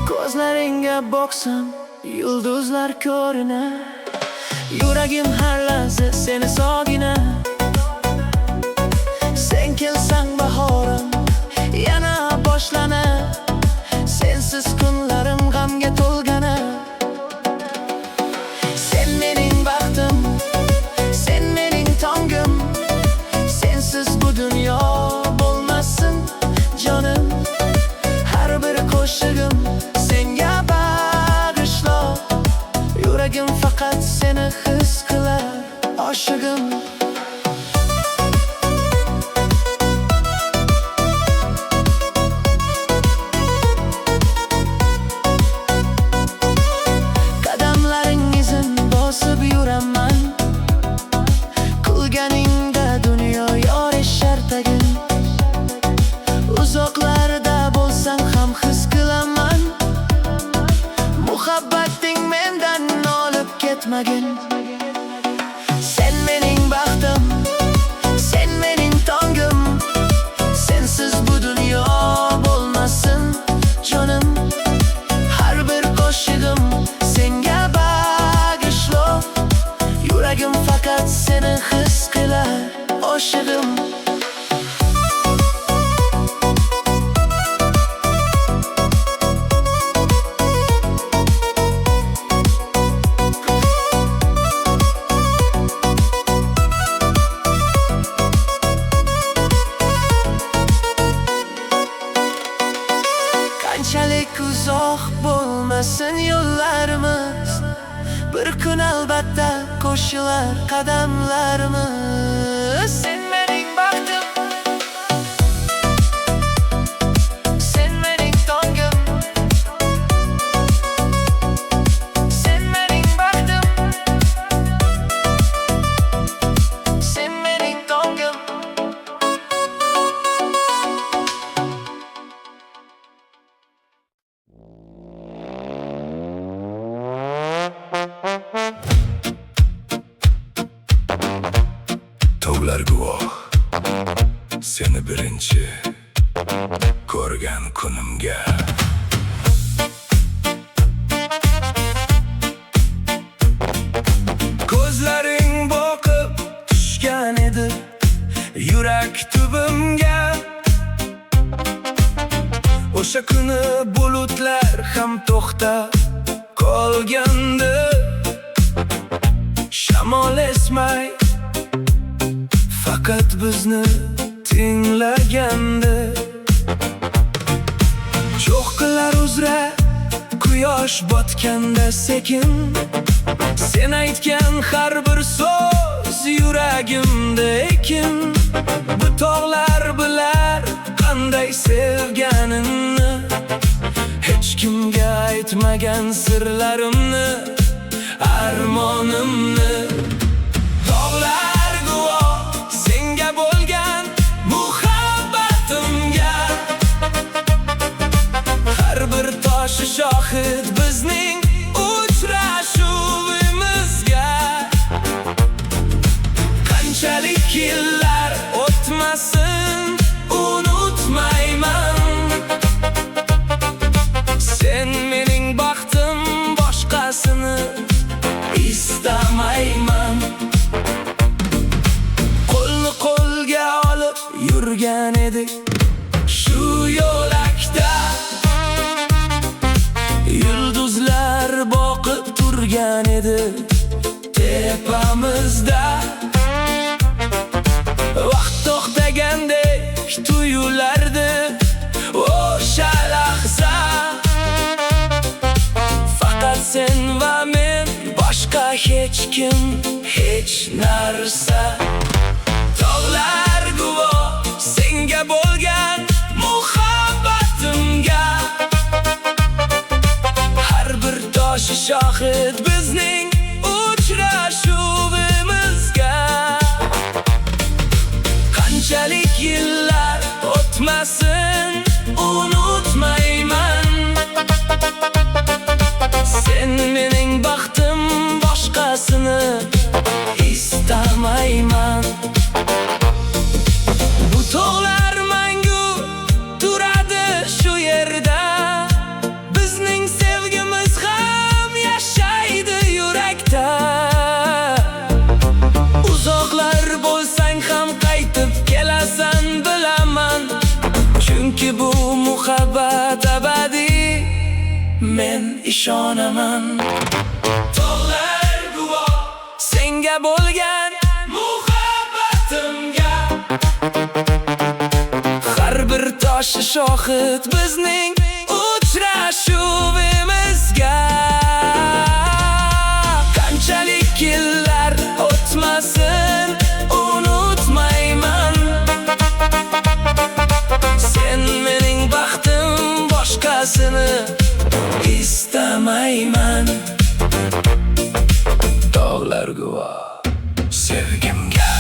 Ko'zlaringga boqsam yulduzlar ko'rinar. Yuragim har lahza seni sog'inar. Sen kelsang bahorim yana boshlanar. Sensiz kunlarim g'amga to'lganar. Sen mening baxtim, sen mening tongim. Sensiz bu dunyo bo'lmasin jonim. Har bir qo'shig'im senga bag'ishlab, yuragim faqat seni his qilar, oshig'im. Qadamlaring izin bosib yuraman, kulganingda dunyo yorishar tagin. Uzoqlarda bo'lsang ham his qilaman, muhabbating mendan olib ketmagin. Sen mening baxtim, sen mening tongim. Sensiz bu dunyo bo'lmasin jonim. Har bir qo'shig'im senga bag'ishlab, yuragim faqat seni his qilar, oshig'im. Qanchalik uzoq bo'lmasin yo'llarimiz, bir kun albatta qo'shilar qadamlarimiz. Sen mening baxtim, sen mening tongim. Sen mening baxtim, sen mening tongim. Tog'lar guvoh seni birinchi ko'rgan kunimga. Ko'zlaring boqib tushgan edi yurak tubimga. O'sha kuni bulutlar ham to'xtab qolgandi. Shamol esmay faqat bizni tinglagandi. Cho'qqilar uzra quyosh botganda sekin, sen aytgan har bir so'z yuragimda ekin. Bu tog'lar bilar qanday sevganimni, hech kimga aytmagan sirlarimni, armonimni. Tog'lar guvoh senga bo'lgan muhabbatimga, har bir toshi shohid bizning uchrashuvimizga. Qanchalik yillar o'tmasin unutmayman, sen mening baxtim, boshqasini istamayman. Qo'lni qo'lga olib yurgan edik shu yo'lakda, yulduzlar boqib turgan edi tepamizda. Vaqt to'xtagandek tuyulardi o'sha lahza. Faqat sen va men, boshqa hech kim, hech narsa. Tog'lar guvoh senga bo'lgan muhabbatimga, har bir toshi shohid bizning uchrashuvimizga. Qanchalik yillar o'tmasin, unutmayman. Sen mening baxtim, boshqasini istamayman. Bu tog'lar mangu turadi shu yerda, bizning sevgimiz ham yashaydi yurakda. Uzoqlar bo'lsang ham qaytib kelasan bilaman, chunki bu muhabbat abadiy, men ishonaman. Tog'lar guvoh senga bo'lgan muhabbatimga, har bir toshi shohid bizning uchrashuvimizga. Qanchalik yillar o'tmasin, unutmayman. Sen mening baxtim, boshqasini istamayman. Tog'lar guvoh sevgimga.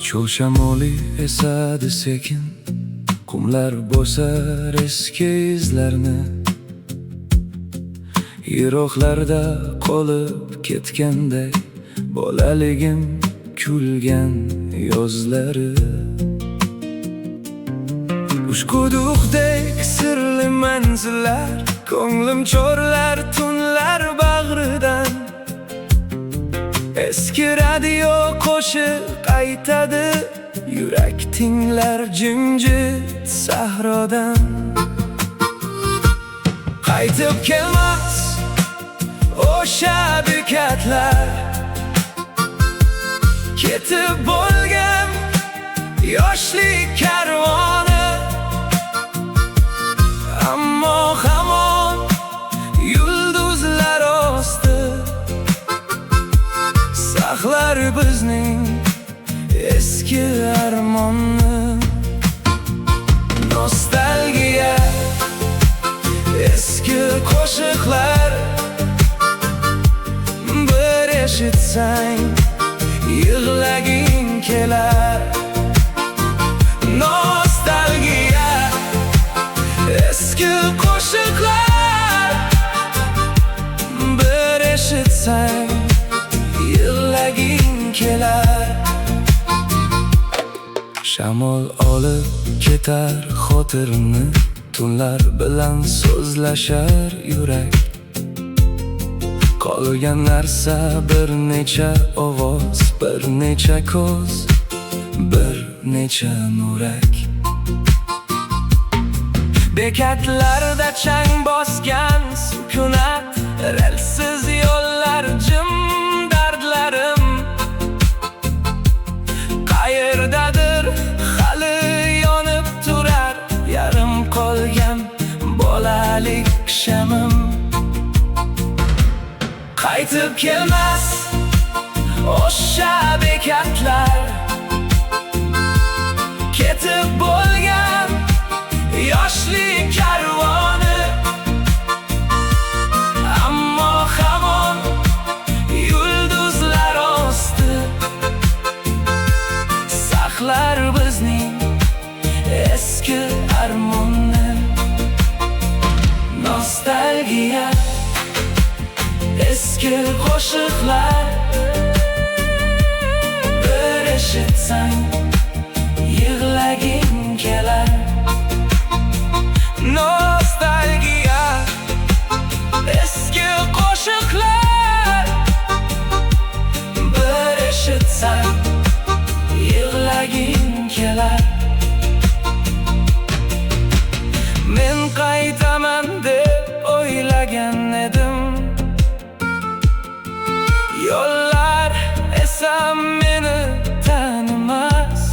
Cho'l shamoli esadi sekin, qumlar bosar eski izlarni. Yiroqlarda qolib ketganday bolaligim kulgan yozlari. Ushquduqdek sirli manzillar, ko'nglim cho'rlar tunlar bag'ridan. Eski radio qo'shiq aytadi, yurak tinglar jimjit sahrodan. Qaytib kelmas o'sha bekatlar, ketib bo'lgan yoshlik karvoni. Ammo hamon yulduzlar osti saqlar bizning eski armonni. Nostalgiya, eski qo'shiqlar, bir eshitsang yig'laging kelar. Nostalgiya, eski qo'shiqlar, bir eshitsang yig'laging kelar. Shamol olib ketar xotirni, tunlar bilan so'zlashar yurak. Qolgan narsa bir necha ovoz, bir necha ko'z, bir necha nurak. Bekatlarda chang bosgan sukunat, relsiz yo'llar jim dardlarim. Qayerdadir hali yonib turar yarim qolgan bolalik shamim. Qaytib kelmas o'sha bekatlar, ketib bo'lgan yoshlik karvoni. Ammo hamon yulduzlar osti saqlar bizning eski armonni. Nostalgiya, eski qo'shiqlar, bir eshitsang yig'laging kelar. Nostalgiya, eski qo'shiqlar, bir eshitsang yig'laging kelar. Men qaytaman deb o'ylagan edim, yo'llar esa meni tanimas.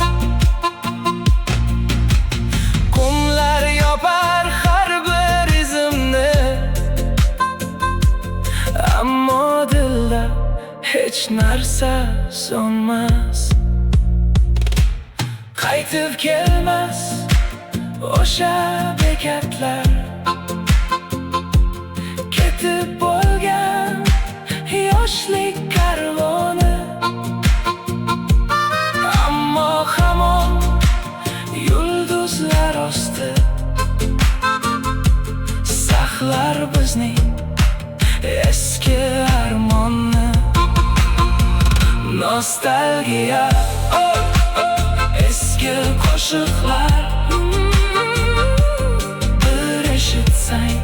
Qumlar yopar har bir izimni, ammo dilda hech narsa so'nmas. Qaytib kelmas o'sha bekatlar, ketib bo'lgan yoshlik karvoni. Ammo hamon yulduzlar osti saqlar bizning eski armonni. Nostalgiya, eski qo'shiqlar, bir eshitsang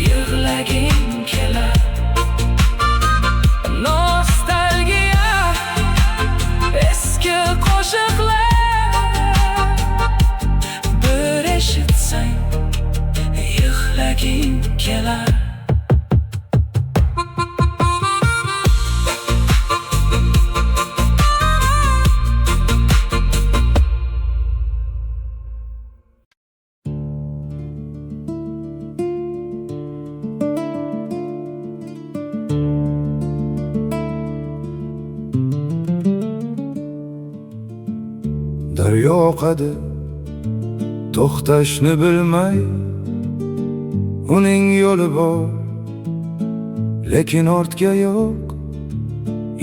yig'laging kelar. Nostalgiya, eski qo'shiqlar, bir eshitsang yig'laging kelar. Daryo oqadi to'xtashni bilmay, uning yo'li bor lekin ortga yo'q.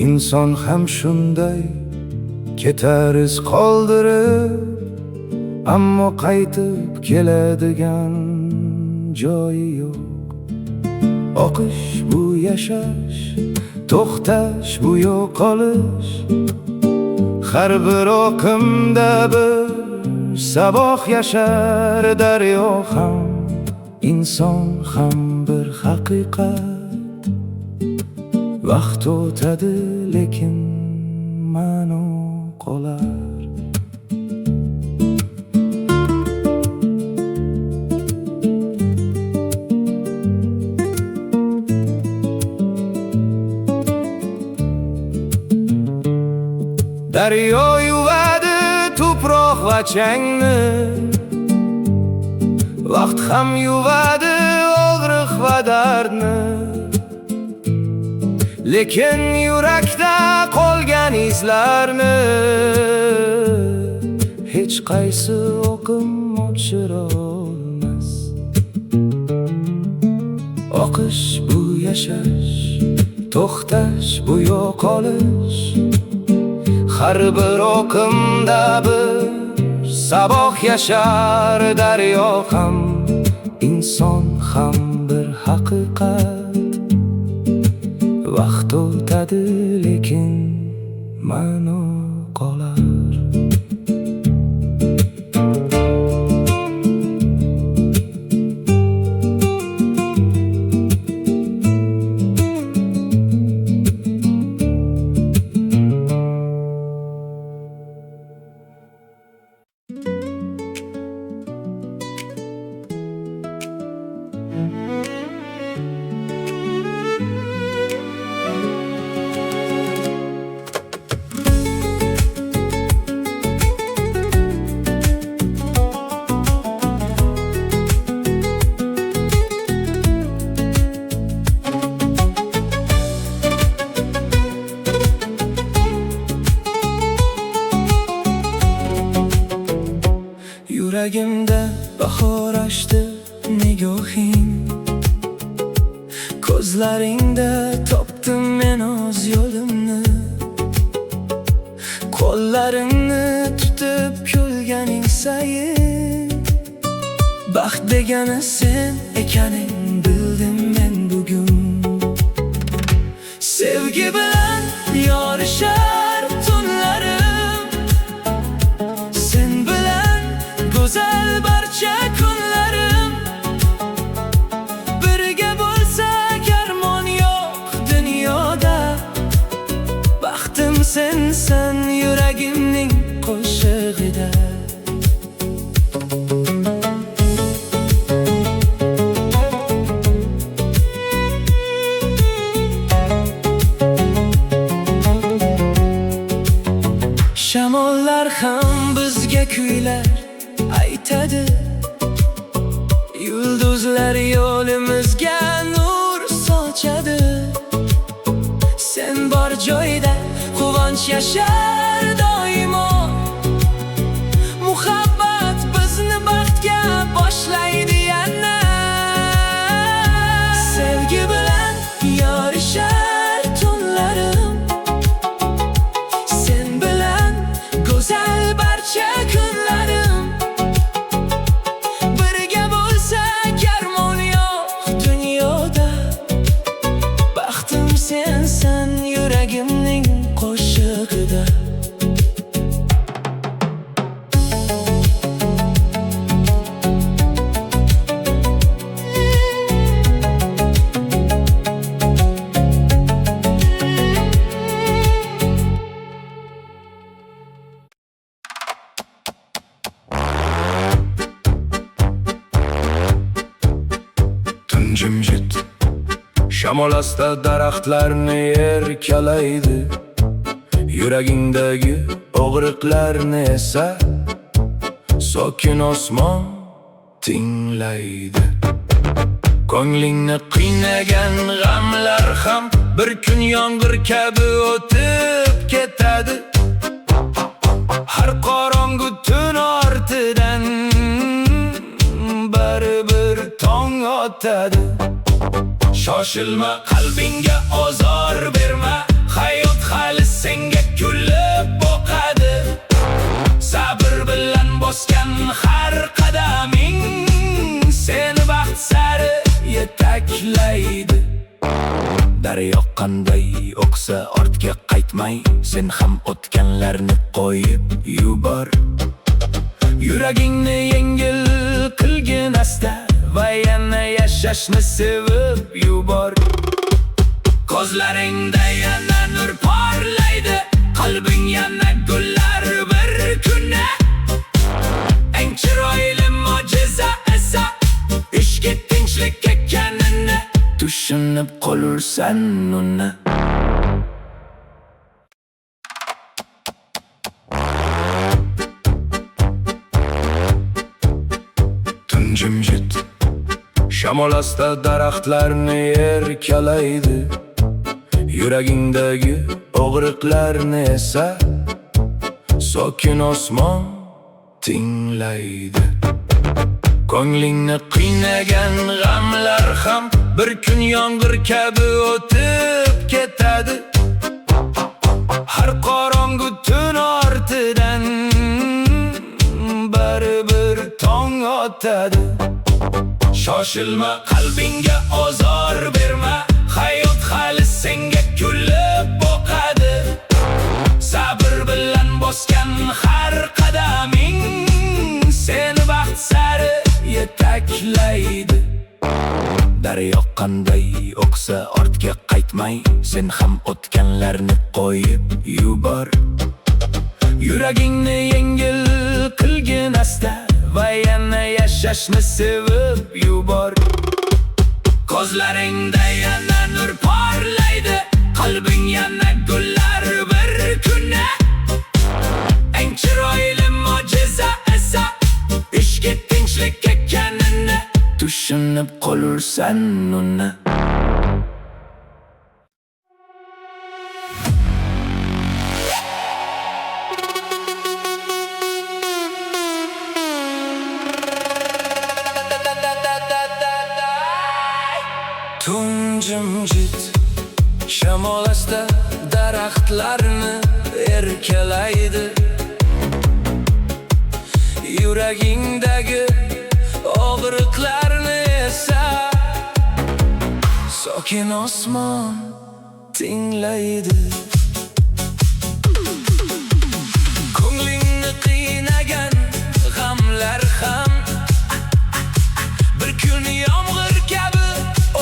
Inson ham shunday, ketar iz qoldirib, ammo qaytib keladigan joyi yo'q. Oqish bu yashash, to'xtash bu yo'qolish. Har bir oqimda bir saboq yashar. Daryo ham, inson ham bir haqiqat. Vaqt o'tadi lekin ma'no qolar. Daryo yuvadi tuproq va changni, vaqt ham yuvadi og'riq va dardni. Lekin yurakda qolgan izlarni hech qaysi o'qim o'chirolmas. Oqish bu yashash, to'xtash bu yo'qolish. Har bir o'qimda bir saboq yashar. Daryo ham, inson ham bir haqiqat. Vaqt o'tadi lekin ma'no qolar. Yuragimda bahor açtı nigohing. Ko'zlaringda topdim men o'z yo'limni. Qo'llaringni tutib kulganing sayin. Baxt degani sen ekaning bildim men bugun. Sevgi bilan yorishar tunlarim. Sen bilan go'zal barcha kunlarim. Birga bo'lsak armon yo'q dunyoda. Baxtim sensan yuragimning qo'shig'ida. Shamollar ham bizga kuylar aytadi. Yulduzlar yo'limizga nur sochadi. Sen bor joyda quvonch yashar doimo. Muhabbat bizni baxtga boshlaydi yana. Sevgi bilan yorishar tunlarim. Sen bilan go'zal barcha kunlarim. Birga bo'lsak armon yo'q dunyoda. Baxtim sensan yuragimning qo'shig'ida. Tun jimjit, shamol asta daraxtlarni erkalaydi. Yuragingdagi og'riqlarni esa sokin osmon tinglaydi. Ko'nglingni qiynagan g'amlar ham bir kun yomg'ir kabi o'tib ketadi. Har qorong'u tun ortidan baribir tong otadi. Shoshilma, qalbingga ozor berma. Hayot hali senga kulib boqadi. Sabr bilan bosgan har qadaming seni baxt sari yetaklaydi. Daryo qanday oqsa ortga qaytmay, sen ham o'tganlarni qo'yib yubor. Yuragingni yengil qilgin asta va yana yashashni sevib yubor. Ko'zlaringda yana nur porlaydi. Qalbing yana gullar bir kuni. Eng chiroyli mo'jiza esa ishga tinchlik ekanini tushunib qolursan uni. Tun jimjit, shamol asta daraxtlarni erkalaydi. Yuragingdagi og'riqlarni esa sokin osmon tinglaydi. Ko'nglingni qiynagan g'amlar ham bir kun yomg'ir kabi o'tib ketadi. Har qorong'u tun ortidan baribir tong otadi. Shoshilma, qalbingga ozor berma, hayot hali senga kulib boqadi. Sabr bilan bosgan har qadaming seni baxt sari yetaklaydi. Daryo qanday oqsa ortga qaytmay, sen ham o'tganlarni qo'yib yubor. Yuragingni yengil qilgin asta va yana yashashni sevib yubor. Ko'zlaringda yana nur porlaydi, qalbing yana gullar bir kuni. Eng chiroyli mo'jiza esa ishga tinchlik ekanini tushunib qolursan uni. Tun jimjit, shamol asta daraxtlarni erkalaydi. Yuragingdagi og'riqlarni esa sokin osmon tinglaydi. Ko'nglingni qiynagan g'amlar ham bir kun yomg'ir kabi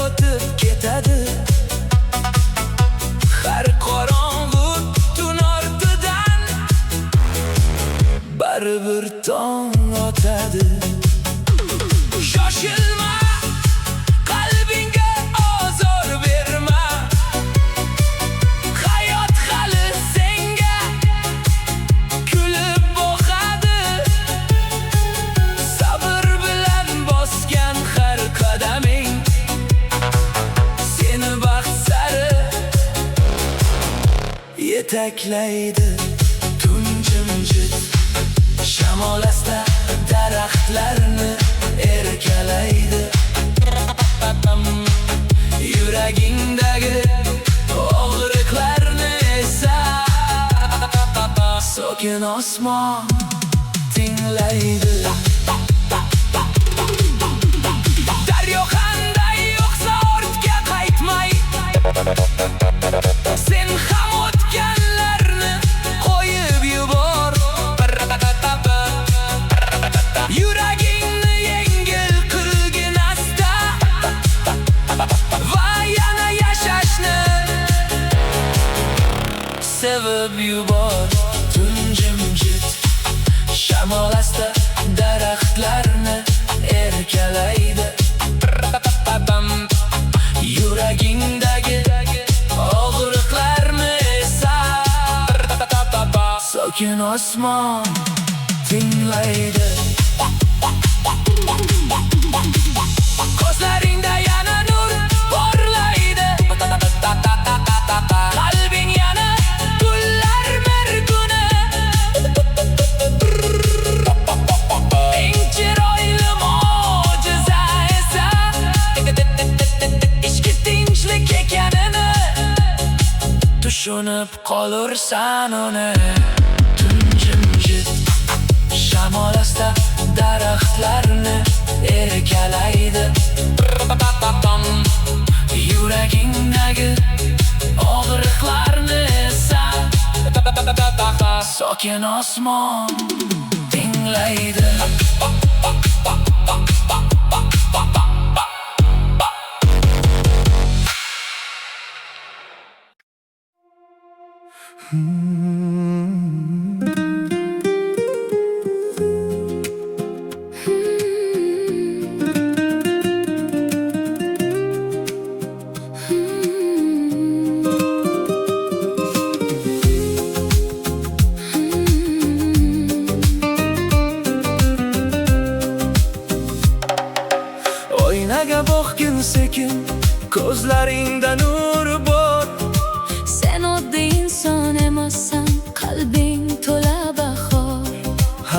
o'tib ketadi. Har qorong'u tun ortidan baribir tong otadi. Shoshilma, qalbingga ozor berma, hayot hali senga kulib boqadi. Sabr bilan bosgan har qadaming seni baxt sari yetaklaydi. Tun jimjit, shamol asta daraxtlarni erkalaydi. Yuragingdagi og'riqlarni esa sokin osmon tinglaydi. Daryo qanday oqsa ortga qaytmay, sen ham o'tganlarni qo'yib yubor. Yuragingni yengil qilgin asta va yana yashashni sevib yubor. Tun jimjit, shamol asta daraxtlarni erkalaydi. Yuragingdagi og'riqlarni esa sokin osmon tinglaydi. Ko'zlaringda yana nur porlaydi, qalbing yana gullar merguni. Eng chiroyli mo'jiza esa ishga tinchlik ekanini tushunib qolursan uni. Tun jimjit, shamol asta daraxtlarni erkalaydi. Yuragingdagi og'riqlarni esa sokin osmon tinglaydi. Oynaga boqgin sekin, ko'zlaringda nur bor. Sen oddiy inson emassan, qalbing to'la bahor.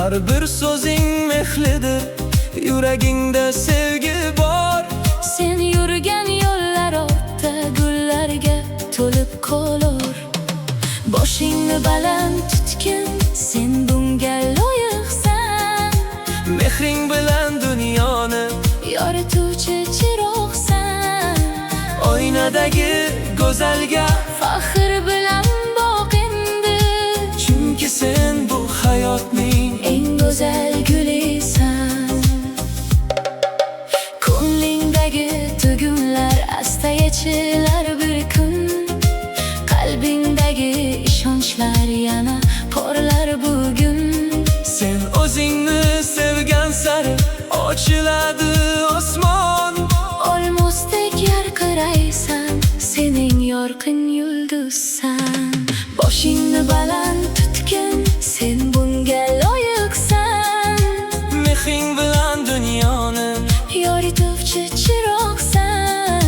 Har bir so'zing mehlidir, yuragingda sevgi bor. Sen yurgan yo'llar ortda gullarga to'lib qolur. Boshingni baland tutgin, sen bunga loyiqsan. Mehring bilan dunyoni Yorituvchi chiroqsan. oynadagi go'zalga, Faxr bilan boq endi, chunki sen bu hayotning eng go'zal gulisan. Ko'nglingdagi tugunlar asta yechilar bir kun. Qalbingdagi ishonchlar yana porlar bugun. sen o'zingni sevgan sari ochiladi osmon. Olmosdek yarqiraysan, sening yorqin yulduzsan. Boshingni baland tutgin, sen bunga loyiqsan. Mehring bilan dunyoni Yorituvchi chiroqsan.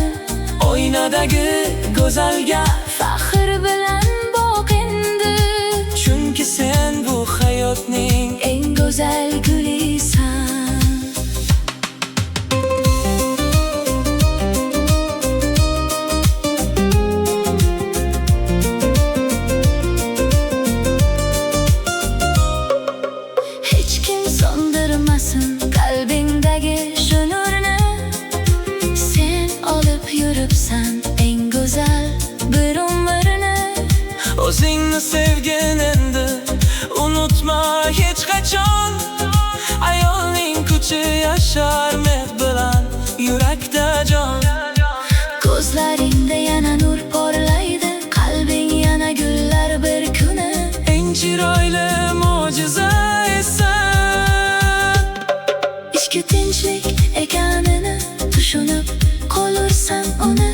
oynadagi go'zalga, Faxr bilan boq endi, chunki sen bu hayotning eng go'zal gulisan. Hech kim so'ndirmasin qalbingdagi shu nurni. Sen olib yuribsan eng go'zal bir umrni. o'zingni sevgin endi, unutma hech qachon. Ayolning kuchi yashar mehr bilan yurakda jon. Ko'zlaringda yana nur porlaydi, qalbing yana gullar bir kuni. Eng chiroyli mo'jiza esan. Ichki tinchlik ekanini tushunib qolursan uni.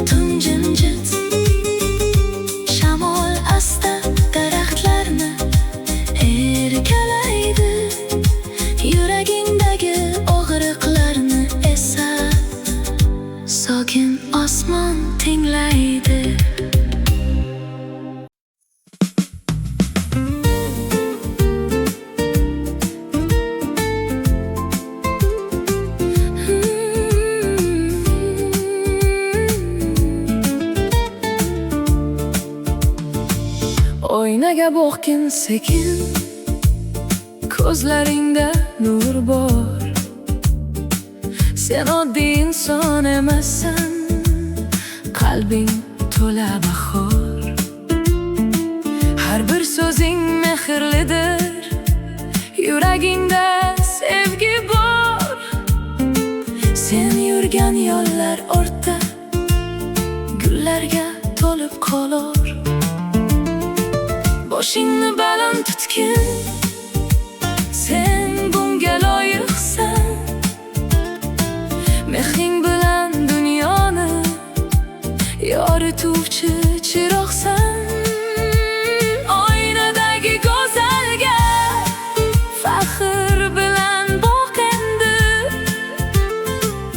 Tun jimjit, shamol asta daraxtlarni erkalaydi. Yuragingdagi og'riqlarni esa sokin osmon tinglaydi. Oynaga boqgin sekin, ko'zlaringda nur bor. Sen oddiy inson emassan, qalbing to'la bahor. Har bir so'zing mehrlidir, yuragingda sevgi bor. Sen yurgan yo'llar ortda gullarga to'lib qolur. Boshingni baland tutgin, sen bunga loyiqsan. Mehring bilan dunyoni yorituvchi chiroqsan. Oynadagi go'zalga, faxr bilan boq endi,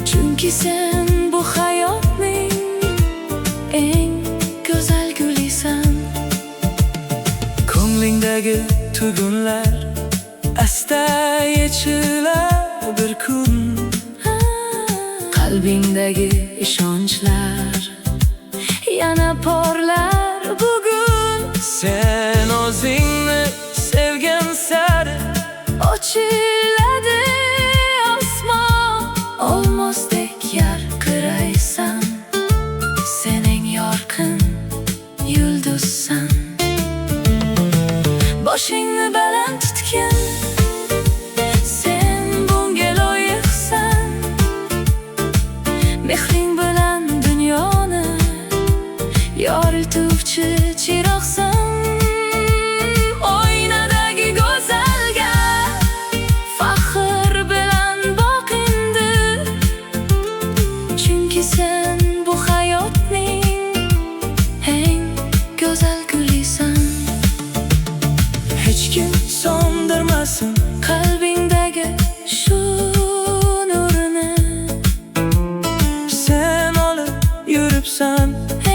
chunki sen bu hayotning eng go'zal gulisan. Ko'nglingdagi tugunlar asta yechilar bir kun. Qalbingdagi ishonchlar yana porlar bugun. Sen o'zingni sevgan sari Ochiladi osmon, olmosdek yarqiraysan. Sen eng yorqin yulduzsan. Boshingni baland tutgin, sen bunga loyiqsan. Mehring bilan dunyoni yorituvchi chiroqsan. Oynadagi go'zalga, faxr bilan boq endi, chunki sen bu hayotning eng go'zal gulisan. hech kim so'ndirmasin Qalbingdagi shu nurni. sen olib yuribsan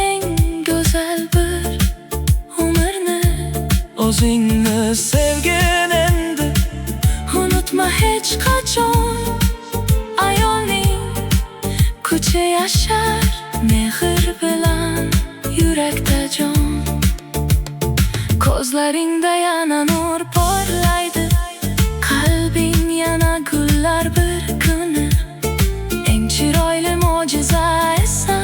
Eng go'zal bir umrni. o'zingni sevgin endi, Ko'zlaringda yana nur porlaydi, qalbing yana gullar bir kuni. Eng chiroyli mo'jiza esa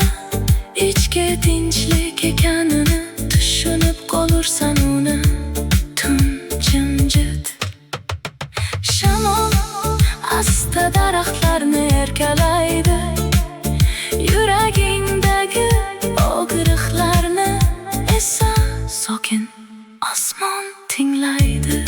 ichki tinchlik ekanini tushunib qolursan uni. Tun jimjit, shamol asta daraxtlarni erkalaydi, yuragingdagi og'riqlarni esa sokin osmon tinglaydi.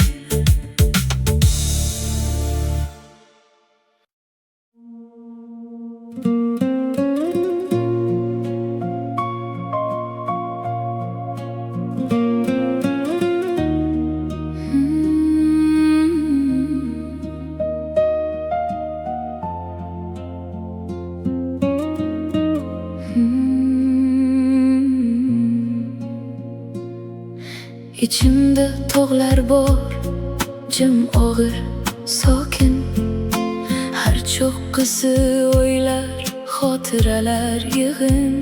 İçimde tog'lar bor, jim og'ir, sokin. Har cho'qqisi o'ylar, xotiralar yig'in.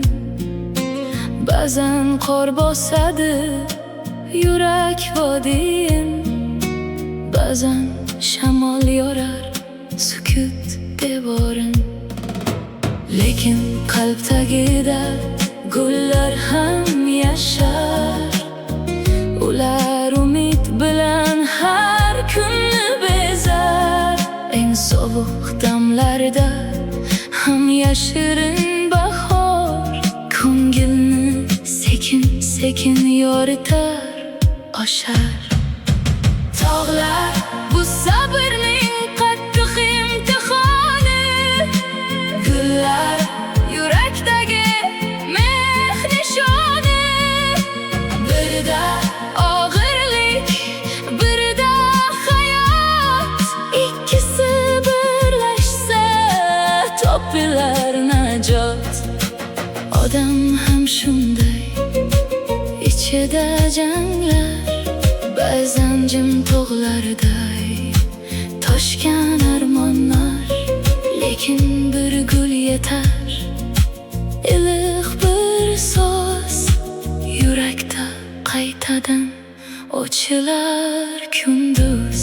Ba'zan qor bosadi yurak vodiyin, ba'zan shamol yorar sukut devorin. Lekin qalb tagida gullar ham yashar, ular umid bilan har kunni bezar. Eng sovuq damlarda ham yashirin bahor, ko'ngilni sekin sekin yoritar, oshar. Tog'lar bu sabrning qattiq imtihoni, gullar yurakdagi mehr nishoni. Birida og'irlik, birida hayot, ikkisi birlashsa topilar najot. Odam ham shunday, ichida janglar, ba'zan jim tog'larday toshgan armonlar. Lekin bir gul yetar, iliq bir so'z, yurakda qaytadan ochilar kunduz.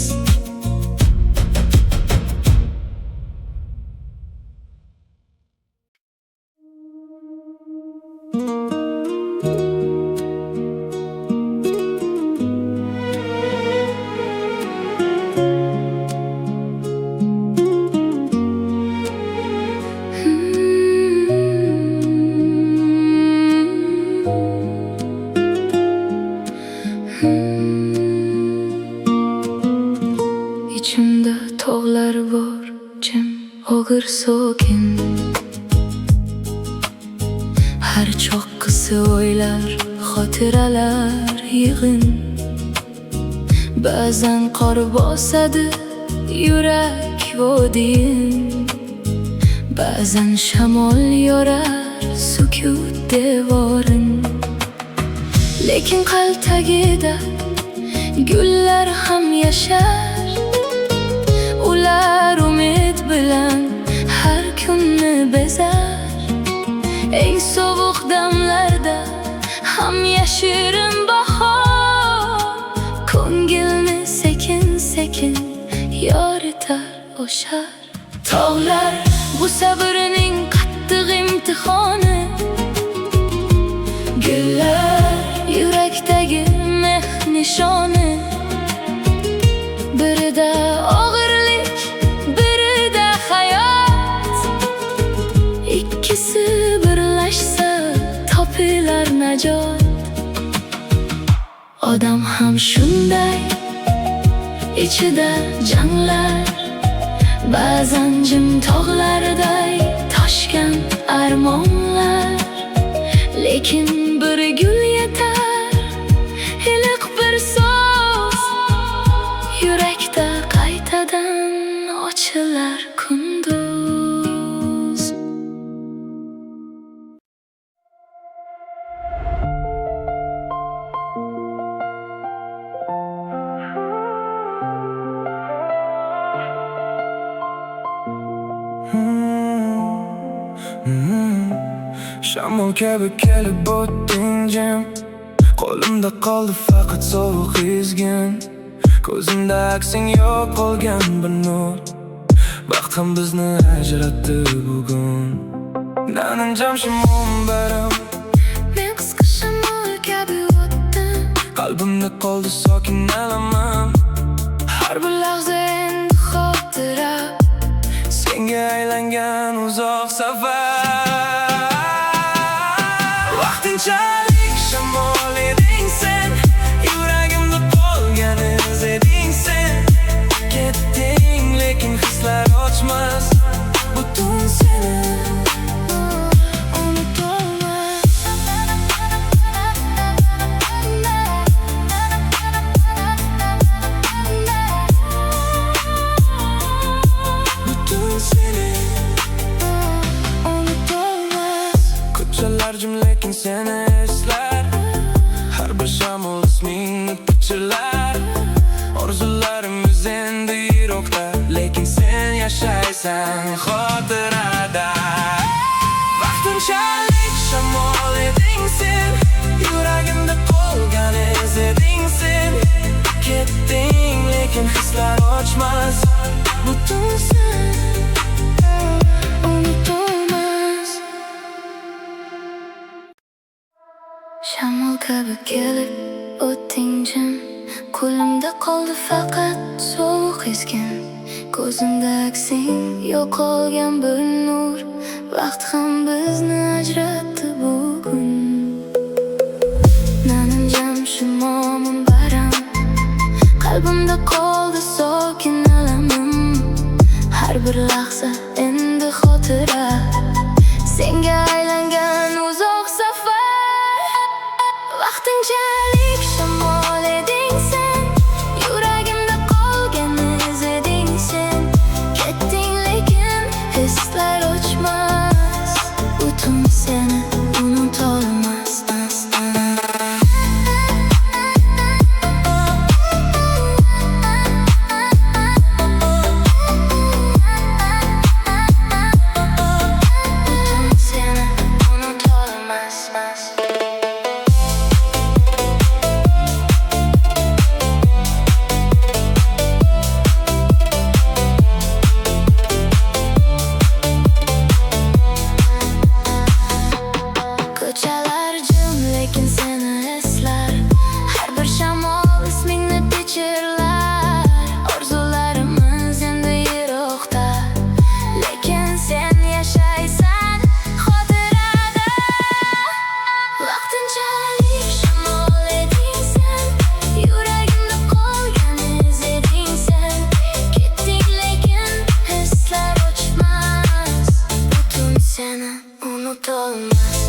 İçimde tog'lar bor, jim og'ir, sokin. Har cho'qqisi o'ylar, xotiralar yig'in. Ba'zan qor bosadi yurak vodiyin, ba'zan shamol yorar sukut devorin. Lekin qalb tagida gullar ham yashar, ular umid bilan har kunni bezar. Eng sovuq damlarda ham yashirin bahor, ko'ngilni sekin sekin yoritar, oshar. Tog'lar bu sabrning qattiq imtihoni, gullar yurakdagi mehr nishoni. Birida og'irlik, birida hayot, ikkisi birlashsa topilar najot. Odam ham shunday, ichida janglar, ba'zan jim tog'larday toshgan armonlar. Lekin bir gul yetar, iliq bir so'z, yurakda qaytadan ochilar kunduz. Shamol kabi kelib o'tding jim, Qo'limda qoldi faqat sovuq izgin, ko'zimda aksing yo'q qolgan bir nur. Vaqt ham bizni ajratdi bugun. Naninjam shimom baram, Men qisqa shamol kabi o'tdim. qalbimda qoldi sokin alamim. Har bir lahza endi xotira. Senga aylangan uzoq safar. Vaqtinchalik shamol eding sen, yuragimda qolgan iz eding sen. Ketding lekin hislar ochmas butun seni. Lekin seni eslar, har bir shamol ismingni pichirlar. Orzularimiz endi yiroqda, lekin sen yashaysan xotirada. Vaqtinchalik shamol eding sen, yuragimda qolgan iz eding sen. Ketding lekin hislar ochmas butun sen. Shamol kabi kelib o'tding jim, qo'limda qoldi faqat sovuq izgin, ko'zimda aksing yo'qolgan bir nur. Vaqt ham bizni ajratdi bugun. Naninjam shimomim baram, qalbimda qoldi sokin alamim. Har bir lahza endi xotira, senga aylangan uzoq safar. Vaqtinchalik shamol eding sen, yuragimda qolgan iz eding sen. Ketding lekin hislar o'chmas, butun seni unutolmas. Butun seni unutolmas. Ko'chalar jim lekin seni eslar, har bir shamol ismingni pichirlar. Orzularimiz endi yiroqda, lekin sen yashaysan xotirada. Vaqtinchalik shamol eding sen, yuragimda qolgan iz eding sen. Ketding lekin hislar o'chmas, butun seni unutolmas.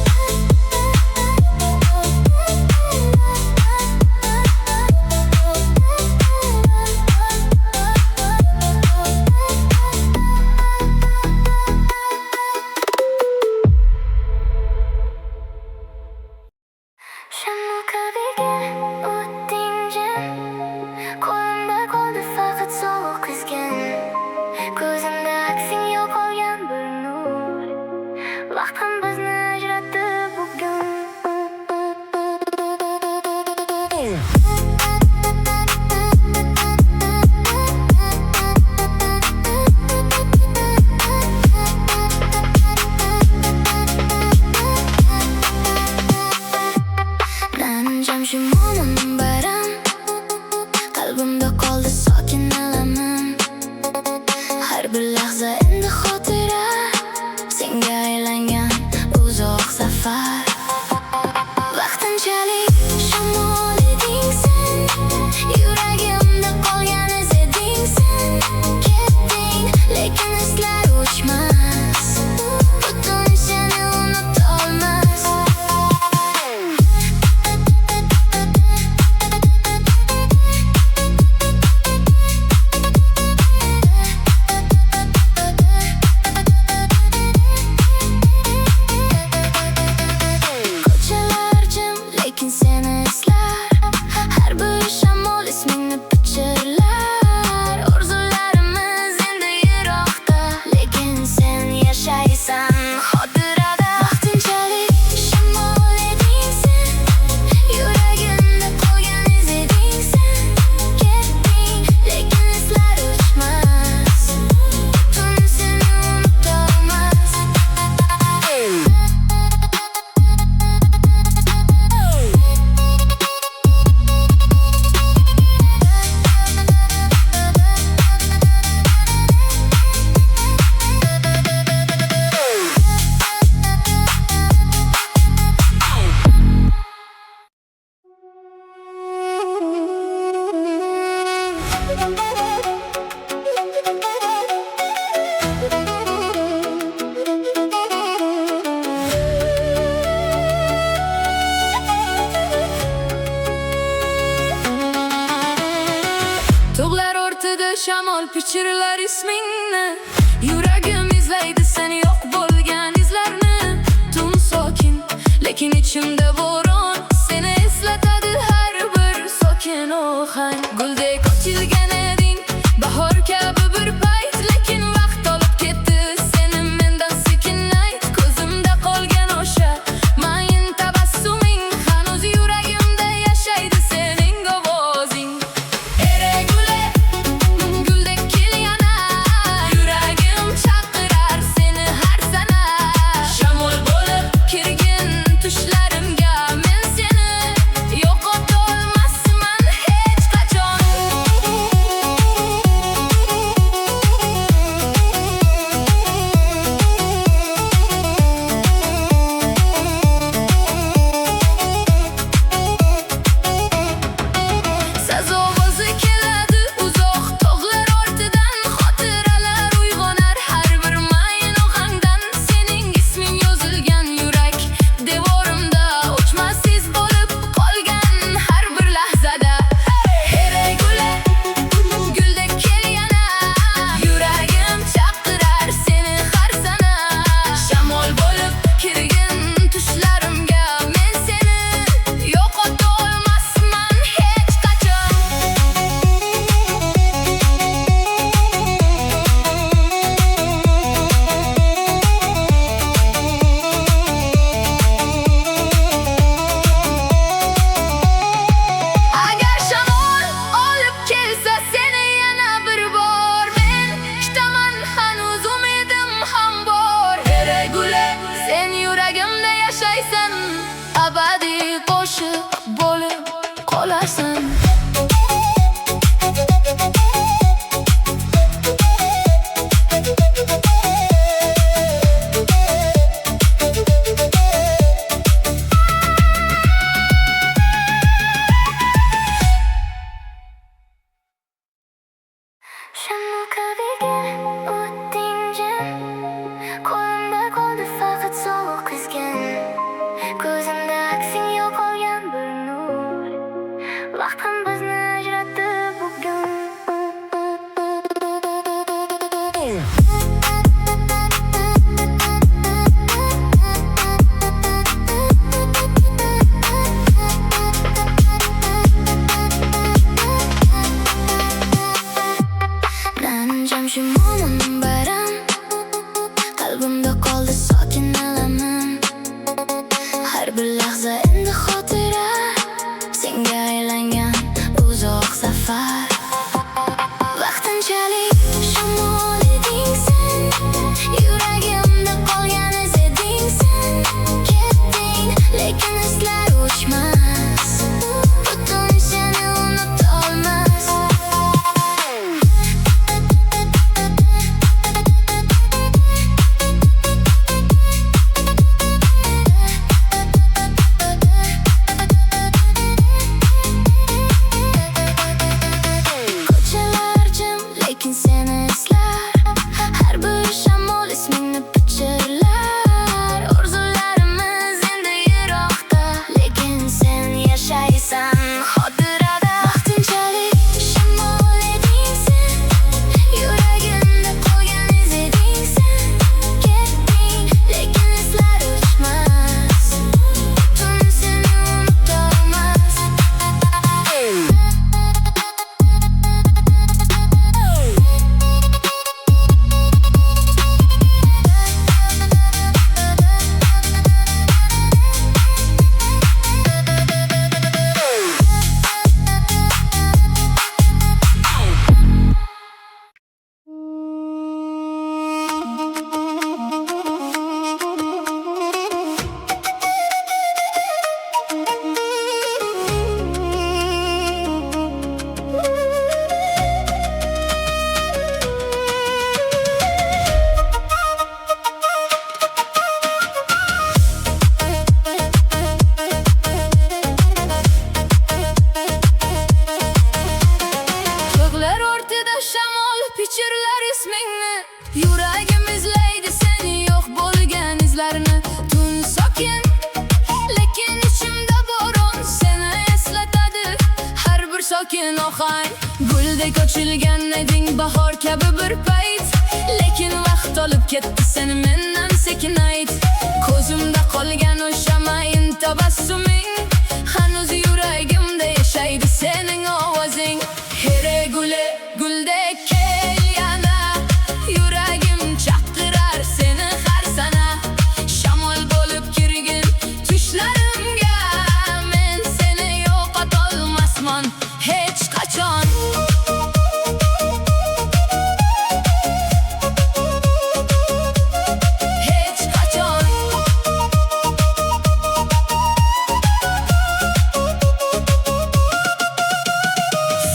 Shamol kabi kelib o'tding jim, qo'limda qoldi faqat sovuq izgin, ko'zimda aksing yo'qolgan bir nur. Vaqt ham bizni ajratdi bugun. Naninjam shimomim baram, qalbimda qoldi sokin alamim. Har bir lahza endi xotira, senga aylangan uzoq safar. Vaqtinchalik shamol eding sen, yuragimda qolgan iz eding sen. Ketding lekin hislar o'chmas, butun seni unutolmas. ortida shamol pichirlar ismingni. Yuragim izlaydi seni yo'q bo'lgan izlarni. Tun sokin, lekin ichimda bo'ron. Seni eslatadi har bir sokin ohang. Guldek ochilgan eding, bahor kabi bir payt, lekin vaqt olib ketdi seni mendan sekin ayt. Ko'zimda qolgan o'sha mayin tabassuming, hanuz yuragimda yashaydi sening ovozing. Eregule, guldek kel yana, yuragim chaqirar seni har sana. Shamol bo'lib kirgin tushlarimga, men seni yo'qotolmasman hech qachon. Sazovozi keladi uzoq tog'lar ortidan, xotiralar uyg'onar har bir mayin ohangdan. Sening isming yozilgan yurak devorimda, o'chmassiz bo'lib qolgan har bir lahzada. Eregule, guldek kel yana, yuragim chaqirar seni har sana. Shamol bo'lib kirgin tushlarimga, men seni yo'qotolmasman hech qachon. Agar shamol olib kelsa seni yana bir bor, men kutaman hanuz umidim ham bor. Eregule, sen yuragimda yashaysan, abadiy qo'shiq bo'lib qolarsan. Shamol kabi o'tding jim, qo'limda qoldi faqat sovuq izgin. Ko'zimda aksing yo'qolgan bir nur, vaqtim bizni ajratdi bugun. Nanim jamshi mo'min bayram, qalbimda qoldi sokin alamim. Har bir lahza endi xotira, senga aylangan uzoq safar. Vaqtinchalik shamol eding sen, yuragimda qolgan iz eding sen. Ketding, lekin izlar o'chmas, butun seni unutolmas. Ko'chalar jim, lekin seni eslar, har bir shamol ismingni pichirlar. Orzularimiz endi yiroqda, lekin sen yashaysan xotirada. Vaqtinchalik shamol eding sen, yuragimda qolgan iz eding sen. Ketding, lekin izlar o'chmas, butun seni unutolmas. Tog'lar ortida shamol pichirlar ismingni. Yuragim izlaydi seni yo'q bo'lgan izlarni. Tun sokin, lekin ichimda bo'ron. Seni eslatadi har bir sokin ohang. Guldek Guldek ochilgan eding bahor kabi bir payt, lekin vaqt olib ketdi seni mendan sekin ayt. Ko'zimda qolgan o'sha mayin tabassuming, hanuz yuragimda yashaydi sening ovozing. Here guli, guldek kel yana, yuragim chaqirar seni har sana. Shamol bo'lib kirgin tushlarimga, men seni yo'qotolmasman hech qachon. Hech qachon.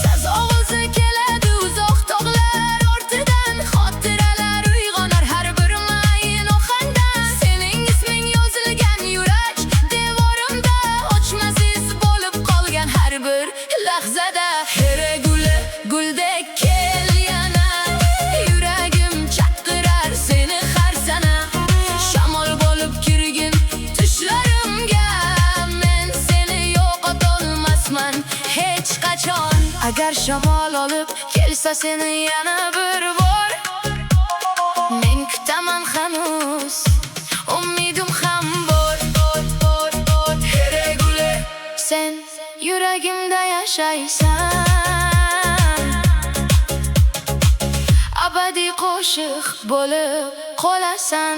Siz ovozi keladi uzoq tog'lar ortidan, xotiralar uyg'onar har bir mayin ohangdan. Sening isming yozilgan yurak devorimda, ochmasiz bo'lib qolgan har bir lahzada. Here guli, guldek kel yana, yuragim chaqirar seni har sana. Shamol bo'lib kirgin tushlarimga, men seni yo'qotolmasman hech qachon. Agar shamol olib kelsa seni yana bir bor, men kutaman hanuz, umidim ham bor. Here guli, sen yuragimda yashaysan, abadiy qo'shiq bo'lib qolasan.